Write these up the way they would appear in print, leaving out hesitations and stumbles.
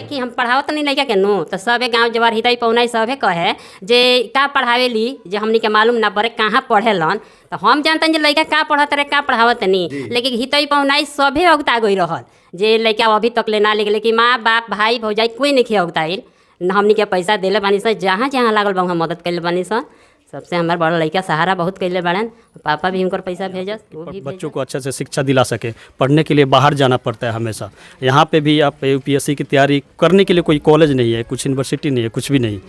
कि हम पढ़ावत नहीं लइका के नु तो सबे गांव जवार हितई पौनाई सबे कहे जे का पढ़ावेली जे हमनी के मालूम ना पड़े कहाँ पढ़ेलन। तो हम जानतन जे लइका का पढ़त रहे का पढ़ावत नहीं, लेकिन हितई पौनाई सभे अगता गई रहल जे लइका अभी तक ले ना लिख, लेकिन माँ बाप भाई भौजाई कोई नहीं अगताइल। हमनी के पैसा दिले बानी सन, जहाँ जहाँ लागल बा मदद कैले बानी सन। सबसे हमारे बड़ा लड़का सहारा बहुत कैले बड़न, पापा भी उनकर पैसा भेजस, वो भी बच्चों को अच्छे से शिक्षा दिला सके। पढ़ने के लिए बाहर जाना पड़ता है हमेशा। यहाँ पे भी आप यूपीएससी की तैयारी करने के लिए कोई कॉलेज नहीं है, कुछ यूनिवर्सिटी नहीं है, कुछ भी नहीं।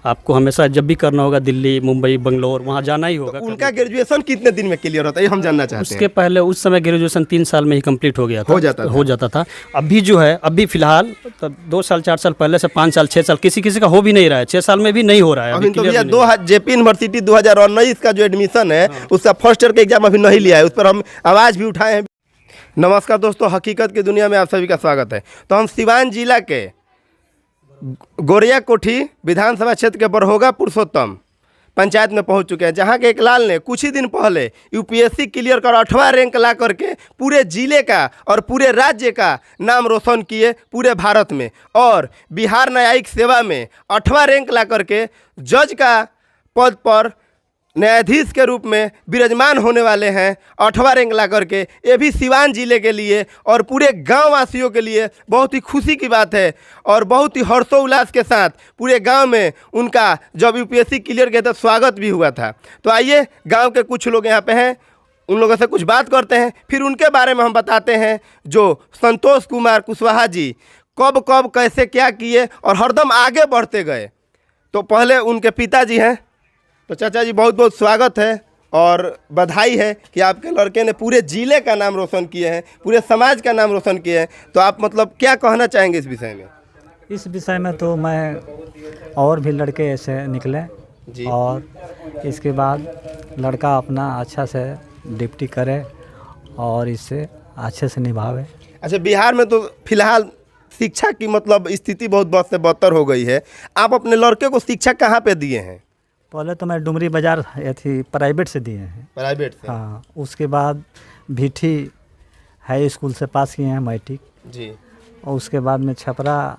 आपको हमेशा जब भी करना होगा दिल्ली, मुंबई, बंगलोर, वहाँ जाना ही होगा। तो उनका ग्रेजुएशन कितने दिन में क्लियर होता है, ये हम जानना चाहते हैं। उसके पहले उस समय ग्रेजुएशन 3 साल में ही कंप्लीट हो गया था, हो जाता था। अभी जो है अभी फिलहाल तब 2 साल 4 साल पहले से 5 साल 6 साल किसी किसी का हो भी नहीं रहा है, 6 साल में भी नहीं हो रहा है। अभी तो भैया जेपी यूनिवर्सिटी 2019 का जो एडमिशन है उसका फर्स्ट ईयर का एग्जाम अभी नहीं लिया है, उस पर हम आवाज़ भी उठाए हैं। नमस्कार दोस्तों, हकीकत की दुनिया में आप सभी का स्वागत है। तो हम सिवान जिला के गोरिया कोठी विधानसभा क्षेत्र के बरहोगा पुरुषोत्तम पंचायत में पहुंच चुके हैं, जहां के एक लाल ने कुछ ही दिन पहले यूपीएससी क्लियर कर 8वां रैंक ला करके पूरे जिले का और पूरे राज्य का नाम रोशन किए पूरे भारत में। और बिहार न्यायिक सेवा में 8वां रैंक ला करके जज का पद पर न्यायाधीश के रूप में विराजमान होने वाले हैं। 8वां रैंक ला करके, ये भी सिवान जिले के लिए और पूरे गांव वासियों के लिए बहुत ही खुशी की बात है। और बहुत ही हर्षोल्लास के साथ पूरे गांव में उनका जब यूपीएससी क्लियर किया तो स्वागत भी हुआ था। तो आइए गांव के कुछ लोग यहाँ पे हैं, उन लोगों से कुछ बात करते हैं, फिर उनके बारे में हम बताते हैं। जो संतोष कुमार कुशवाहा जी कब कब कैसे क्या किए और हरदम आगे बढ़ते गए। तो पहले उनके पिताजी हैं। तो चाचा जी बहुत बहुत स्वागत है और बधाई है कि आपके लड़के ने पूरे जिले का नाम रोशन किए हैं, पूरे समाज का नाम रोशन किए हैं। तो आप मतलब क्या कहना चाहेंगे इस विषय में? इस विषय में तो मैं और भी लड़के ऐसे निकले जी, और इसके बाद लड़का अपना अच्छा से ड्यूटी करे और इससे अच्छे से निभावे। अच्छा, बिहार में तो फिलहाल शिक्षा की मतलब स्थिति बहुत बद से बदतर हो गई है। आप अपने लड़के को शिक्षा कहाँ पे दिए हैं? पहले तो मैं डुमरी बाज़ार थी प्राइवेट से दिए हैं। प्राइवेट से? हाँ, उसके बाद भीठी हाई स्कूल से पास किए हैं मैट्रिक जी, और उसके बाद में छपरा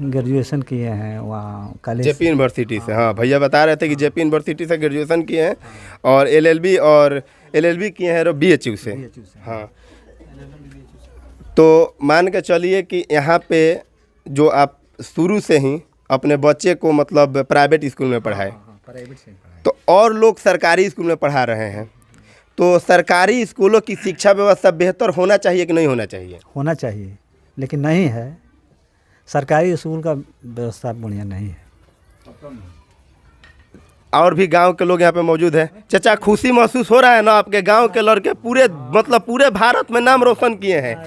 ग्रेजुएशन किए हैं वहाँ कॉलेज जेपी यूनिवर्सिटी से। हाँ, भैया बता रहे थे कि जेपी यूनिवर्सिटी से ग्रेजुएशन किए हैं और एलएलबी किए हैं बीएचयू से। हाँ, तो मान के चलिए कि यहाँ पे जो आप शुरू से ही अपने बच्चे को मतलब प्राइवेट स्कूल में पढ़ाए, प्राइवेट से पढ़ाए, तो और लोग सरकारी स्कूल में पढ़ा रहे हैं। तो सरकारी स्कूलों की शिक्षा व्यवस्था बेहतर होना चाहिए कि नहीं होना चाहिए? होना चाहिए, लेकिन नहीं है। सरकारी स्कूल का व्यवस्था बढ़िया नहीं है। और भी गांव के लोग यहाँ पे मौजूद हैं। चाचा, खुशी महसूस हो रहा है ना, आपके गांव के लड़के पूरे भारत में नाम रोशन किए हैं?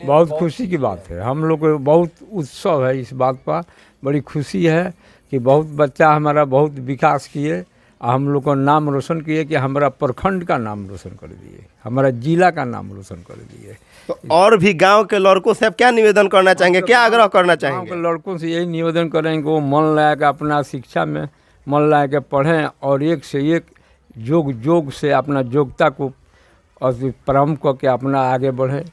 बहुत खुशी की बात है, हम लोग को बहुत उत्सव है इस बात पर। बड़ी खुशी है कि बहुत बच्चा हमारा बहुत विकास किए, हम लोग का नाम रोशन किए, कि हमारा प्रखंड का नाम रोशन कर दिए, हमारा जिला का नाम रोशन कर दिए। तो और भी गांव के लड़कों से आप क्या निवेदन करना चाहेंगे, क्या आग्रह करना चाहेंगे? गाँव के लड़कों से यही निवेदन करेंगे कि वो मन लगा के अपना शिक्षा में मन लगा के पढ़ें और एक से एक योग से अपना योग्यता को प्रारंभ करके अपना आगे बढ़ें।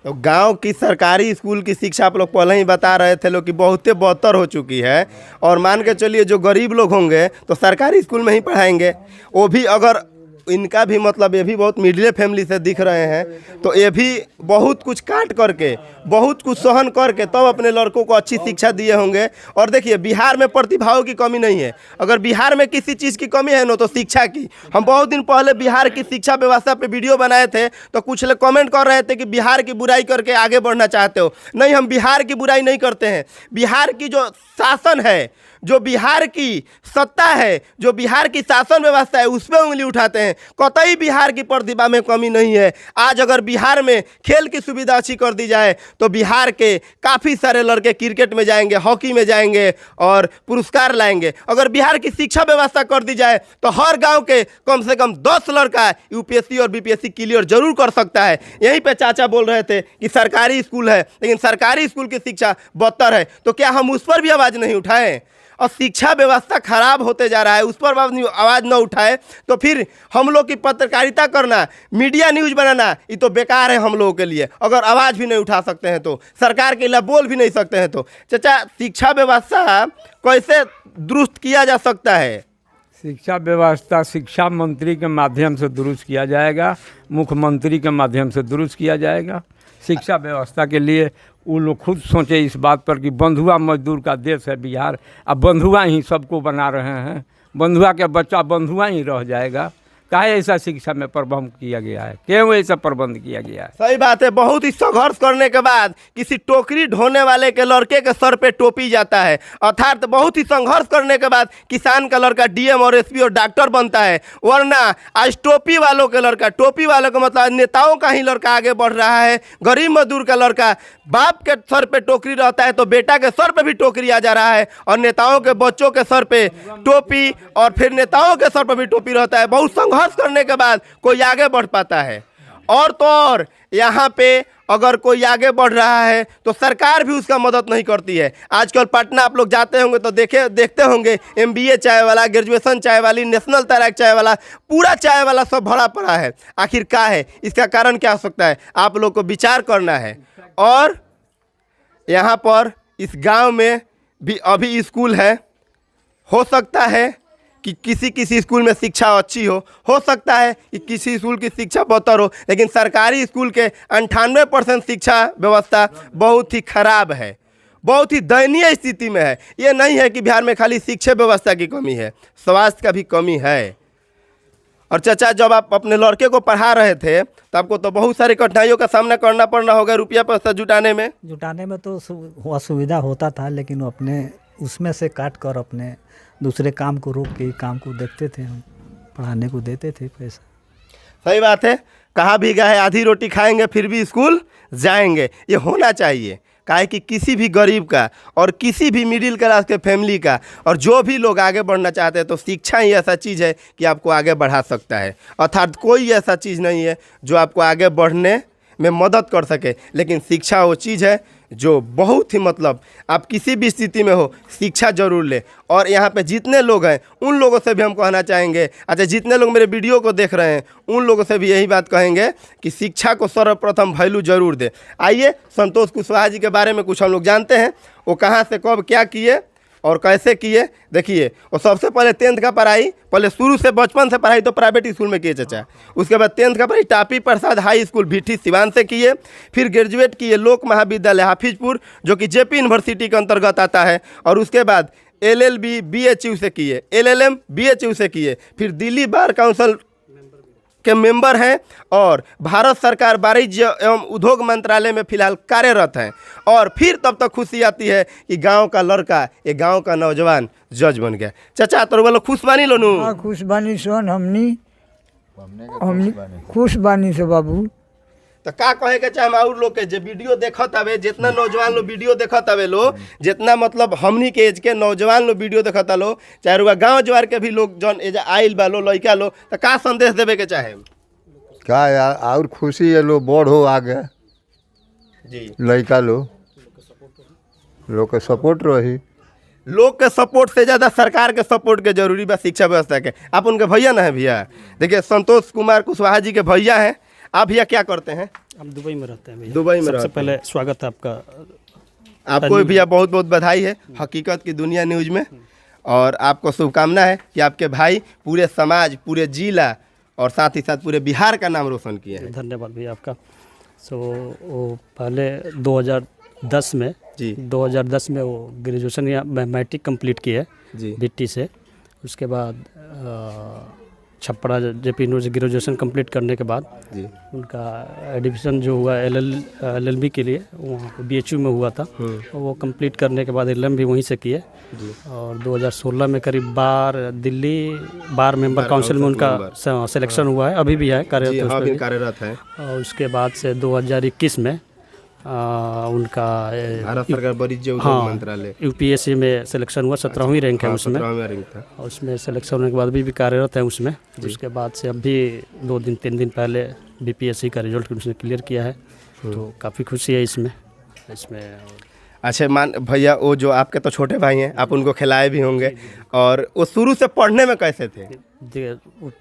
तो गांव की सरकारी स्कूल की शिक्षा आप लोग पहले ही बता रहे थे लोग कि बहुत बदतर हो चुकी है। और मान के चलिए जो गरीब लोग होंगे तो सरकारी स्कूल में ही पढ़ाएंगे, वो भी अगर इनका भी मतलब ये भी बहुत मिडिल फैमिली से दिख रहे हैं, तो ये भी बहुत कुछ काट करके बहुत कुछ सहन करके तब अपने लड़कों को अच्छी शिक्षा दिए होंगे। और देखिए, बिहार में प्रतिभाओं की कमी नहीं है। अगर बिहार में किसी चीज़ की कमी है ना तो शिक्षा की। हम बहुत दिन पहले बिहार की शिक्षा व्यवस्था पे वीडियो बनाए थे, तो कुछ लोग कमेंट कर रहे थे कि बिहार की बुराई करके आगे बढ़ना चाहते हो। नहीं, हम बिहार की बुराई नहीं करते हैं। बिहार की जो शासन है, जो बिहार की सत्ता है, जो बिहार की शासन व्यवस्था है, उसमें उंगली उठाते हैं। कतई बिहार की प्रतिभा में कमी नहीं है। आज अगर बिहार में खेल की सुविधा अच्छी कर दी जाए तो बिहार के काफ़ी सारे लड़के क्रिकेट में जाएंगे, हॉकी में जाएंगे और पुरस्कार लाएंगे। अगर बिहार की शिक्षा व्यवस्था कर दी जाए तो हर गांव के कम से कम 10 लड़का यूपीएससी और बीपीएससी क्लियर जरूर कर सकता है। यहीं पे चाचा बोल रहे थे कि सरकारी स्कूल है, लेकिन सरकारी स्कूल की शिक्षा बदतर है, तो क्या हम उस पर भी आवाज़ नहीं उठाएं? और शिक्षा व्यवस्था खराब होते जा रहा है, उस पर आवाज़ न उठाए तो फिर हम लोग की पत्रकारिता करना, मीडिया न्यूज़ बनाना, ये तो बेकार है हम लोगों के लिए। अगर आवाज़ भी नहीं उठा सकते हैं तो, सरकार के लिए बोल भी नहीं सकते हैं तो। चाचा, शिक्षा व्यवस्था कैसे दुरुस्त किया जा सकता है? शिक्षा व्यवस्था शिक्षा मंत्री के माध्यम से दुरुस्त किया जाएगा, मुख्यमंत्री के माध्यम से दुरुस्त किया जाएगा। शिक्षा व्यवस्था के लिए वो लोग खुद सोचे इस बात पर कि बंधुआ मजदूर का देश है बिहार, अब बंधुआ ही सबको बना रहे हैं, बंधुआ के बच्चा बंधुआ ही रह जाएगा। काहे ऐसा शिक्षा में प्रबंध किया गया है, क्यों ऐसा प्रबंध किया गया है? सही बात है। बहुत ही संघर्ष करने के बाद किसी टोकरी ढोने वाले के लड़के के सर पे टोपी जाता है, अर्थात बहुत ही संघर्ष करने के बाद किसान का लड़का डीएम और एसपी और डॉक्टर बनता है। वरना आज टोपी वालों के लड़का, टोपी वालों का मतलब नेताओं का ही लड़का आगे बढ़ रहा है। गरीब मजदूर का लड़का, बाप के सर पे टोकरी रहता है तो बेटा के सर पे भी टोकरी आ जा रहा है, और नेताओं के बच्चों के सर पे टोपी और फिर नेताओं के सर पे भी टोपी रहता है। बहुत संघर्ष करने के बाद कोई आगे बढ़ पाता है। और तो और यहाँ पे अगर कोई आगे बढ़ रहा है तो सरकार भी उसका मदद नहीं करती है। आजकल पटना आप लोग जाते होंगे तो देखते होंगे MBA चाय वाला, ग्रेजुएशन चाय वाली, नेशनल तैराक चाय वाला, पूरा चाय वाला सब भरा पड़ा है। आखिर क्या है इसका कारण, क्या हो सकता है? आप लोग को विचार करना है। और यहाँ पर इस गांव में भी अभी स्कूल है, हो सकता है कि किसी स्कूल में शिक्षा अच्छी हो सकता है कि किसी स्कूल की शिक्षा बेहतर हो, लेकिन सरकारी स्कूल के 98% शिक्षा व्यवस्था बहुत ही खराब है, बहुत ही दयनीय स्थिति में है। ये नहीं है कि बिहार में खाली शिक्षा व्यवस्था की कमी है, स्वास्थ्य का भी कमी है। और चाचा, जब आप अपने लड़के को पढ़ा रहे थे तो आपको तो बहुत सारी कठिनाइयों का सामना करना पड़ना होगा रुपया पैसा जुटाने में तो असुविधा होता था, लेकिन वो अपने उसमें से काट कर अपने दूसरे काम को रोक के काम को देखते थे, हम पढ़ाने को देते थे पैसा। सही बात है। कहा भी गया है, आधी रोटी खाएंगे फिर भी स्कूल जाएंगे। ये होना चाहिए, काहे कि किसी भी गरीब का और किसी भी मिडिल क्लास के फैमिली का और जो भी लोग आगे बढ़ना चाहते हैं तो शिक्षा ही ऐसा चीज़ है कि आपको आगे बढ़ा सकता है। अर्थात कोई ऐसा चीज़ नहीं है जो आपको आगे बढ़ने में मदद कर सके, लेकिन शिक्षा वो चीज़ है जो बहुत ही मतलब आप किसी भी स्थिति में हो शिक्षा जरूर ले। और यहाँ पे जितने लोग हैं उन लोगों से भी हम कहना चाहेंगे, अच्छा जितने लोग मेरे वीडियो को देख रहे हैं उन लोगों से भी यही बात कहेंगे कि शिक्षा को सर्वप्रथम वैल्यू जरूर दे। आइए संतोष कुशवाहा जी के बारे में कुछ हम लोग जानते हैं, वो कहाँ से कब क्या किए और कैसे किए। देखिए, वो सबसे पहले 10th का पढ़ाई, पहले शुरू से बचपन से पढ़ाई तो प्राइवेट स्कूल में किए चाचा। उसके बाद 10th का पढ़ाई टापी प्रसाद हाई स्कूल भीठी सिवान से किए। फिर ग्रेजुएट किए लोक महाविद्यालय हाफिजपुर, जो कि जेपी यूनिवर्सिटी के अंतर्गत आता है। और उसके बाद LLB BHU से किए, LLM BHU से किए। फिर दिल्ली बार काउंसिल के मेंबर हैं और भारत सरकार वाणिज्य एवं उद्योग मंत्रालय में फिलहाल कार्यरत हैं। और फिर तब तक खुशी आती है कि गांव का लड़का, ये गांव का नौजवान जज बन गया। चाचा तो बोलो खुश बानी लोनू? हाँ खुश बानी सोन, हमनी खुश बानी से बाबू। तो का कहे के चाहे और लोग के जे वीडियो देखत हवे, जितना नौजवान लोग वीडियो देखत हवे लो, जितना मतलब हमनी के एज के नौजवान लोग वीडियो देखत लो, चाहे रुआ गांव जवार के भी लोग जन एज आइल बा लो, लड़का लो, तो का संदेश देवे के चाहे? का यार और खुशी है, लो बढ़ हो आगे जी, लड़का लोग के सपोर्ट रही। लोग के सपोर्ट से ज़्यादा सरकार के सपोर्ट के जरूरी बा शिक्षा व्यवस्था के। आप उनके भैया ना है भैया? देखिए संतोष कुमार कुशवाहा जी के भैया हैं। आप भैया क्या करते हैं? हम दुबई में रहते हैं भैया। दुबई में सबसे रहते पहले स्वागत है आपका। आपको भैया बहुत बहुत बधाई है हकीकत की दुनिया न्यूज़ में, और आपको शुभकामना है कि आपके भाई पूरे समाज, पूरे जिला और साथ ही साथ पूरे बिहार का नाम रोशन किए हैं। धन्यवाद भैया आपका। वो पहले 2010 में जी 2010 में वो ग्रेजुएशन या मैट्रिक कंप्लीट की है जी बिट्टी से। उसके बाद Chhapra JP university graduation complete करने के बाद जी उनका एडमिशन जो हुआ LLB के लिए वहाँ BHU में हुआ था। वो कंप्लीट करने के बाद LLM भी वहीं से किए। और 2016 में करीब दिल्ली बार मेंबर काउंसिल में उनका सिलेक्शन हुआ है, अभी भी है कार्यरत है। और उसके बाद से 2021 में उनका भारत सरकार वाणिज्य उद्योग मंत्रालय UPSC में सिलेक्शन हुआ, 17वीं रैंक है उसमें। 17वां रैंक था। और उसमें सिलेक्शन होने के बाद भी कार्यरत है उसमें। उसके बाद से अभी 2-3 दिन पहले BPSC का रिजल्ट उसने क्लियर किया है, तो काफ़ी खुशी है इसमें। अच्छा मान भैया, वो जो आपके तो छोटे भाई हैं, आप उनको खिलाए भी होंगे, और वो शुरू से पढ़ने में कैसे थे?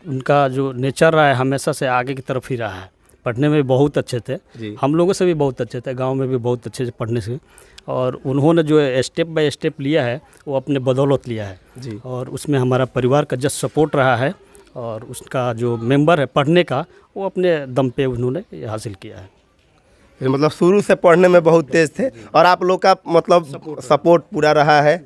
उनका जो नेचर रहा है हमेशा से आगे की तरफ ही रहा है। पढ़ने में भी बहुत अच्छे थे, हम लोगों से भी बहुत अच्छे थे, गांव में भी बहुत अच्छे से पढ़ने से। और उन्होंने जो स्टेप बाय स्टेप लिया है वो अपने बदौलत लिया है जी। और उसमें हमारा परिवार का जस्ट सपोर्ट रहा है, और उसका जो मेंबर है पढ़ने का, वो अपने दम पे उन्होंने ये हासिल किया है। मतलब शुरू से पढ़ने में बहुत तेज थे, और आप लोग का मतलब सपोर्ट पूरा रहा है,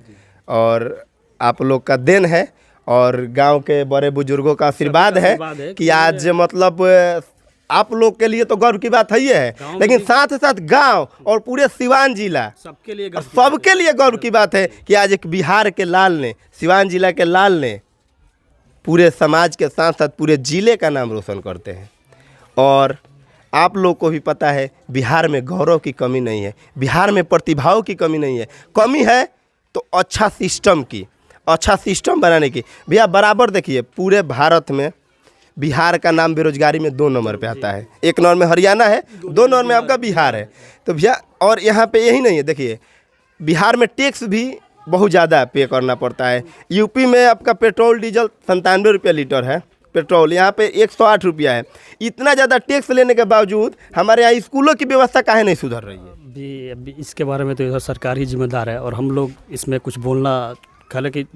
और आप लोग का देन है, और गांव के बड़े बुजुर्गों का आशीर्वाद है कि आज मतलब आप लोग के लिए तो गर्व की बात है ही है, लेकिन साथ ही साथ गांव और पूरे सिवान जिला सबके लिए गर्व की बात है कि आज एक बिहार के लाल ने, सिवान जिला के लाल ने पूरे समाज के साथ साथ पूरे जिले का नाम रोशन करते हैं। और आप लोग को भी पता है बिहार में गौरव की कमी नहीं है, बिहार में प्रतिभाओं की कमी नहीं है, कमी है तो अच्छा सिस्टम की, अच्छा सिस्टम बनाने की। भैया बराबर देखिए, पूरे भारत में बिहार का नाम बेरोजगारी में 2 नंबर पे आता है। 1 नंबर में हरियाणा है, 2 नंबर में आपका बिहार है। तो भैया और यहाँ पे यही नहीं है, देखिए बिहार में टैक्स भी बहुत ज़्यादा पे करना पड़ता है। यूपी में आपका पेट्रोल डीजल 97 रुपये लीटर है पेट्रोल, यहाँ पे 108 रुपया है। इतना ज़्यादा टैक्स लेने के बावजूद हमारे यहाँ स्कूलों की व्यवस्था काहे नहीं सुधर रही है? अभी इसके बारे में तो इधर सरकार ही जिम्मेदार है, और हम लोग इसमें कुछ बोलना हालांकि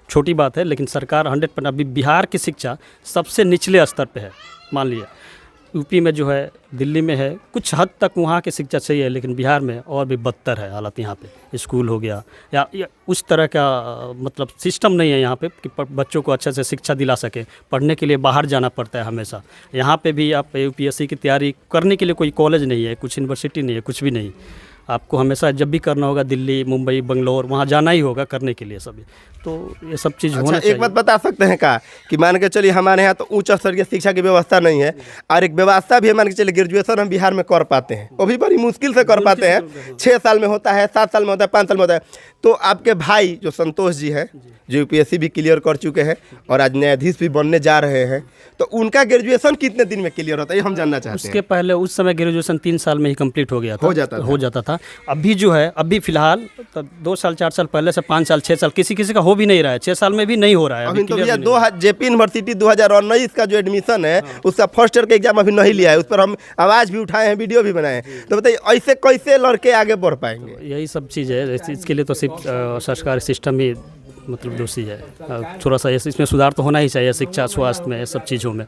छोटी बात है, लेकिन सरकार 100% अभी बिहार की शिक्षा सबसे निचले स्तर पे है। मान लिया यूपी में जो है, दिल्ली में है, कुछ हद तक वहाँ की शिक्षा सही है, लेकिन बिहार में और भी बदतर है हालत। यहाँ पे स्कूल हो गया या उस तरह का मतलब सिस्टम नहीं है यहाँ पे कि बच्चों को अच्छे से शिक्षा दिला सके। पढ़ने के लिए बाहर जाना पड़ता है हमेशा। यहाँ पे भी आप यूपीएससी की तैयारी करने के लिए कोई कॉलेज नहीं है, कुछ यूनिवर्सिटी नहीं है, कुछ भी नहीं। आपको हमेशा जब भी करना होगा दिल्ली, मुंबई, बंगलोर, वहाँ जाना ही होगा करने के लिए सभी। तो ये सब चीज़ होना चाहिए। एक बात बता सकते हैं का कि मान के चलिए हमारे यहाँ तो उच्च स्तर की शिक्षा की व्यवस्था नहीं है, और एक व्यवस्था भी है, मान के चलिए ग्रेजुएशन हम बिहार में कर पाते हैं, वो भी बड़ी मुश्किल से कर पाते हैं। 6 साल में होता है, 7 साल में होता है, 5 साल में होता है। तो आपके भाई जो संतोष जी हैं, जो यूपीएससी भी क्लियर कर चुके हैं और आज न्यायाधीश भी बनने जा रहे हैं, तो उनका ग्रेजुएशन कितने दिन में क्लियर होता है, ये हम जानना चाहते हैं। उसके पहले उस समय ग्रेजुएशन 3 साल में ही कंप्लीट हो गया था, हो जाता था। अभी जो है, अभी फिलहाल 2 साल 4 साल पहले से 5 साल 6 साल किसी का हो भी नहीं रहा है, 6 साल में भी नहीं हो रहा है। अभी तो भैया जेपी यूनिवर्सिटी 2019 का जो एडमिशन है उसका फर्स्ट ईयर का एग्जाम अभी नहीं लिया है, उस पर हम आवाज़ भी उठाए हैं, वीडियो भी बनाए हैं। तो बताइए ऐसे कैसे लड़के आगे बढ़ पाएंगे? यही सब चीज़ है, इसके लिए तो सिर्फ सरकारी सिस्टम ही मतलब दोषी है। थोड़ा सा इसमें सुधार तो होना ही चाहिए, शिक्षा, स्वास्थ्य में, सब चीज़ों में,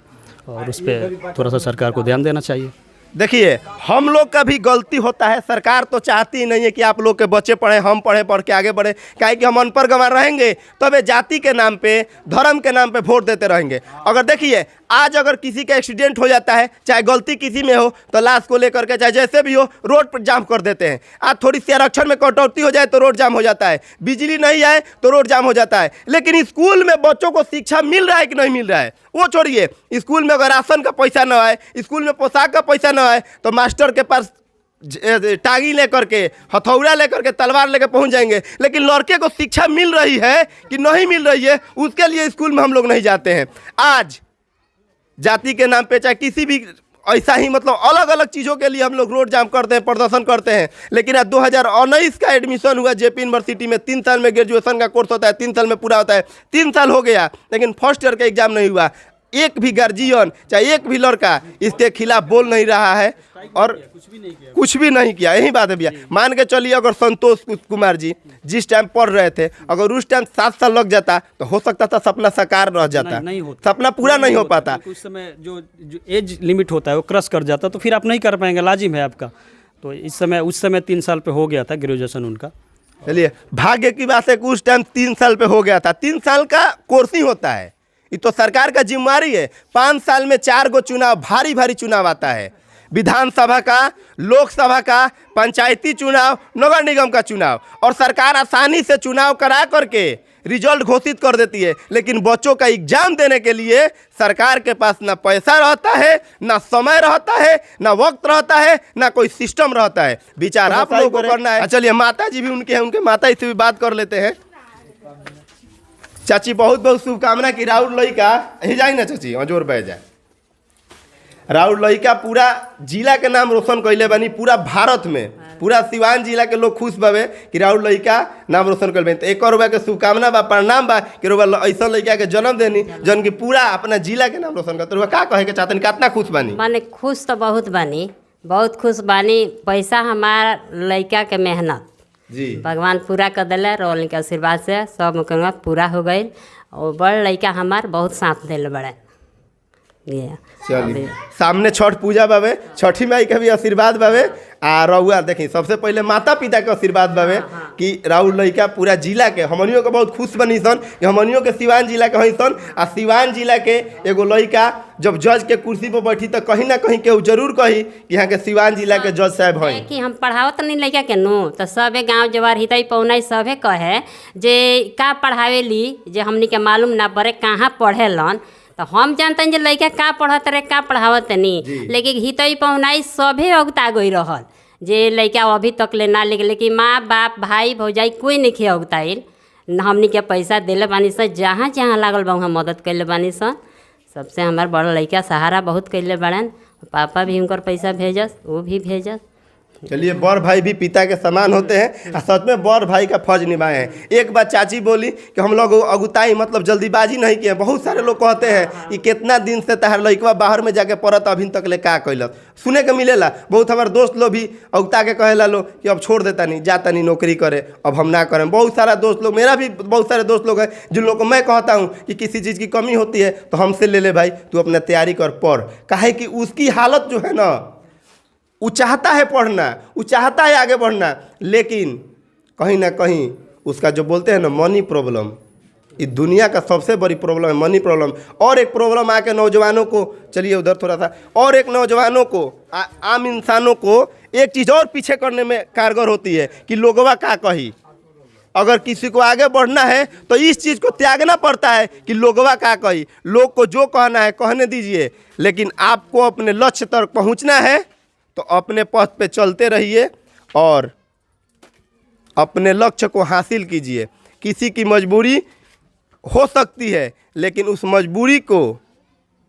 और उस पर थोड़ा सा सरकार को ध्यान देना चाहिए। देखिए हम लोग का भी गलती होता है, सरकार तो चाहती ही नहीं है कि आप लोग के बच्चे पढ़ें, हम पढ़ें, पढ़ के आगे बढ़े, काहे कि हम अनपढ़ गंवार रहेंगे तब जाति के नाम पे, धर्म के नाम पे वोट देते रहेंगे। अगर देखिए आज अगर किसी का एक्सीडेंट हो जाता है, चाहे गलती किसी में हो, तो लाश को लेकर के चाहे जैसे भी हो रोड पर जाम कर देते हैं। आज थोड़ी सी आरक्षण में कटौती हो जाए तो रोड जाम हो जाता है, बिजली नहीं आए तो रोड जाम हो जाता है। लेकिन स्कूल में बच्चों को शिक्षा मिल रहा है कि नहीं मिल रहा है, वो छोड़िए। स्कूल में अगर राशन का पैसा न आए, स्कूल में पोशाक का पैसा न आए, तो मास्टर के पास टांगी लेकर के, हथौड़ा लेकर के, तलवार लेकर पहुंच जाएंगे। लेकिन लड़के को शिक्षा मिल रही है कि नहीं मिल रही है, उसके लिए स्कूल में हम लोग नहीं जाते हैं। आज जाति के नाम पे चाहे किसी भी ऐसा ही मतलब अलग अलग चीज़ों के लिए हम लोग रोड जाम करते हैं, प्रदर्शन करते हैं। लेकिन आज 2019 का एडमिशन हुआ जेपी यूनिवर्सिटी में, 3 साल में ग्रेजुएशन का कोर्स होता है, 3 साल में पूरा होता है, 3 साल हो गया, लेकिन फर्स्ट ईयर का एग्जाम नहीं हुआ। एक भी गार्जियन चाहे एक भी लड़का इसके खिलाफ बोल नहीं रहा है और कुछ भी नहीं किया। यही बात है भैया। मान के चलिए अगर संतोष कुमार जी जिस टाइम पढ़ रहे थे, अगर उस टाइम 7 साल लग जाता तो हो सकता था सपना साकार रह जाता, सपना पूरा नहीं हो पाता। उस समय जो एज लिमिट होता है वो क्रॉस कर जाता, तो फिर आप नहीं कर पाएंगे, लाजिम है आपका। तो उस समय 3 साल पे हो गया था ग्रेजुएशन उनका। चलिए भाग्य की बात है कि उस टाइम 3 साल पे हो गया था। 3 साल का कोर्स ही होता है, ये तो सरकार का जिम्मेवारी है। 5 साल में 4 गो चुनाव, भारी भारी चुनाव आता है, विधानसभा का, लोकसभा का, पंचायती चुनाव, नगर निगम का चुनाव, और सरकार आसानी से चुनाव करा करके रिजल्ट घोषित कर देती है। लेकिन बच्चों का एग्जाम देने के लिए सरकार के पास ना पैसा रहता है, ना समय रहता है, ना वक्त रहता है, ना कोई सिस्टम रहता है। विचार आप लोगों को करना है। चलिए माता जी भी उनके हैं, उनके माता जी से भी बात कर लेते हैं। चाची बहुत बहुत शुभकामना की राउर लई का ही जाए ना चाची, अजोर बह जाए। राउर लइका पूरा जिला के नाम रोशन कैले बानी, पूरा भारत में, पूरा सिवान जिला के लोग खुश बावे कि राउर लइका नाम रोशन कैले बानी। तो एक रुपया के शुभकामना बा, प्रणाम बा कि रुआ ऐसा लइका के जन्म देनी जन की पूरा अपना जिला के नाम रोशन करते। रुआ का कहे के चाहतनी, कितना खुश बानी? माने खुश तो बहुत बानी, बहुत खुश बानी। पैसा हमारा लइका के मेहनत जी भगवान पूरा कर दिले, रोल के आशीर्वाद से सब मुकदमा पूरा हो गई। और बड़ लइका हमार बहुत साथ दिल बड़े। ये चलिए, सामने छठ पूजा बावे, छठी माई के भी आशीर्वाद बावे। आ रउआ देखी सबसे पहले माता पिता के आशीर्वाद बावे कि राउर लइका पूरा जिला के, हमनियों के बहुत खुश बनी सन कि हमनियों के सिवान जिला के हई सन। आ सिवान जिला के एगो लइका जब जज के कुर्सी पर बैठी तो कहीं ना कहीं केहू जरूर कही कि यहाँ के सिवान जिला के जज साहब हैं। कि हम पढ़ावत नहीं लइका के नु तो सबे गांव जवार हितई पौनाई सबे कहे जे का पढ़ावे ली जे हमनी के मालूम ना पड़े कहाँ पढ़ेलन। तो हम जानते जे लइका का पढ़त रहे का पढ़ावत नहीं, लेकिन हितई पौनाई सभे अगता गई रहल जे लइका अभी तक ले ना लिख, लेकिन माँ बाप भाई भौजाई कोई नहीं खे अगताइल। हमनी के पैसा दिले बानी सन, जहाँ जहाँ लागल बा वहाँ मदद कैले बानी सन। सबसे हमार बड़ लइका सहारा बहुत कैले बड़न, पापा भी उनकर पैसा भेजस, वो भी भेजस। चलिए, बड़ भाई भी पिता के समान होते हैं और सच में बड़ भाई का फर्ज निभाए हैं। एक बार चाची बोली कि हम लोग अगुताई मतलब जल्दीबाजी नहीं किए। बहुत सारे लोग कहते हैं कि कितना दिन से तहार लइकवा बाहर में जाके पढ़त अभी तक ले का कैलत, सुने के मिलेला। बहुत हमारे दोस्त लोग भी अगुता के कहेला लो कि अब छोड़ देता नहीं, जाता नहीं नौकरी करे, अब हम ना करें। बहुत सारा दोस्त लोग, मेरा भी बहुत सारे दोस्त लोग हैं जिन लोगों को मैं कहता हूँ कि किसी चीज़ की कमी होती है तो हमसे ले ले भाई, तू अपना तैयारी कर, पढ़। काहे कि उसकी हालत जो है ना, वो चाहता है पढ़ना, वो चाहता है आगे बढ़ना, लेकिन कहीं ना कहीं उसका जो बोलते हैं ना मनी प्रॉब्लम, इस दुनिया का सबसे बड़ी प्रॉब्लम है मनी प्रॉब्लम। और एक प्रॉब्लम आके नौजवानों को, चलिए उधर थोड़ा सा, और एक नौजवानों को, आम इंसानों को एक चीज़ और पीछे करने में कारगर होती है कि लोगवा का कही। अगर किसी को आगे बढ़ना है तो इस चीज़ को त्यागना पड़ता है कि लोगवा का कही। लोग को जो कहना है कहने दीजिए, लेकिन आपको अपने लक्ष्य तक पहुँचना है तो अपने पथ पे चलते रहिए और अपने लक्ष्य को हासिल कीजिए। किसी की मजबूरी हो सकती है, लेकिन उस मजबूरी को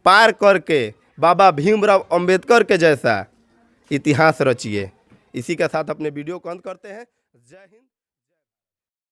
पार करके बाबा भीमराव अंबेडकर के जैसा इतिहास रचिए। इसी के साथ अपने वीडियो को अंत करते हैं। जय हिंद।